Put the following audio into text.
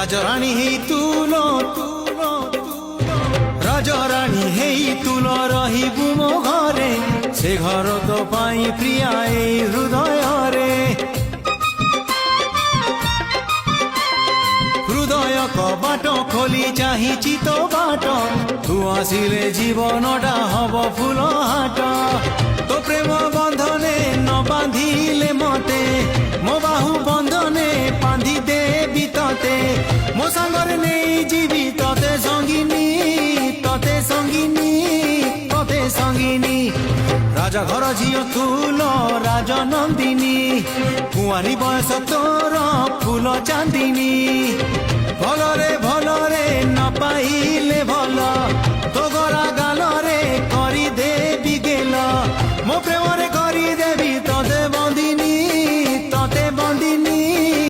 রাজরানী হেই তুল রাজরানী হেই তুল রহিবু মো ঘরে সে ঘর তো পাই প্রিয়া এই হৃদয়রে হৃদয় কবাট খোলি চাহিছি তো বাট তু আসিলে জীবনটা হব ফুল হাট তো প্রেম বন্ধনে ন বাঁধিলে মতে মো বাহু বন্ধনে বাঁধি দেবি ততে মো সাঙ্গরে নেই ଯିବି ততে সঙ্গিনী ততে সঙ্গিনী ততে সঙ্গিনী রাজা ঘর ঝিও তুল রাজনন্দিনী কুয়ারি বয়স তোর ফুল চান্দিনী।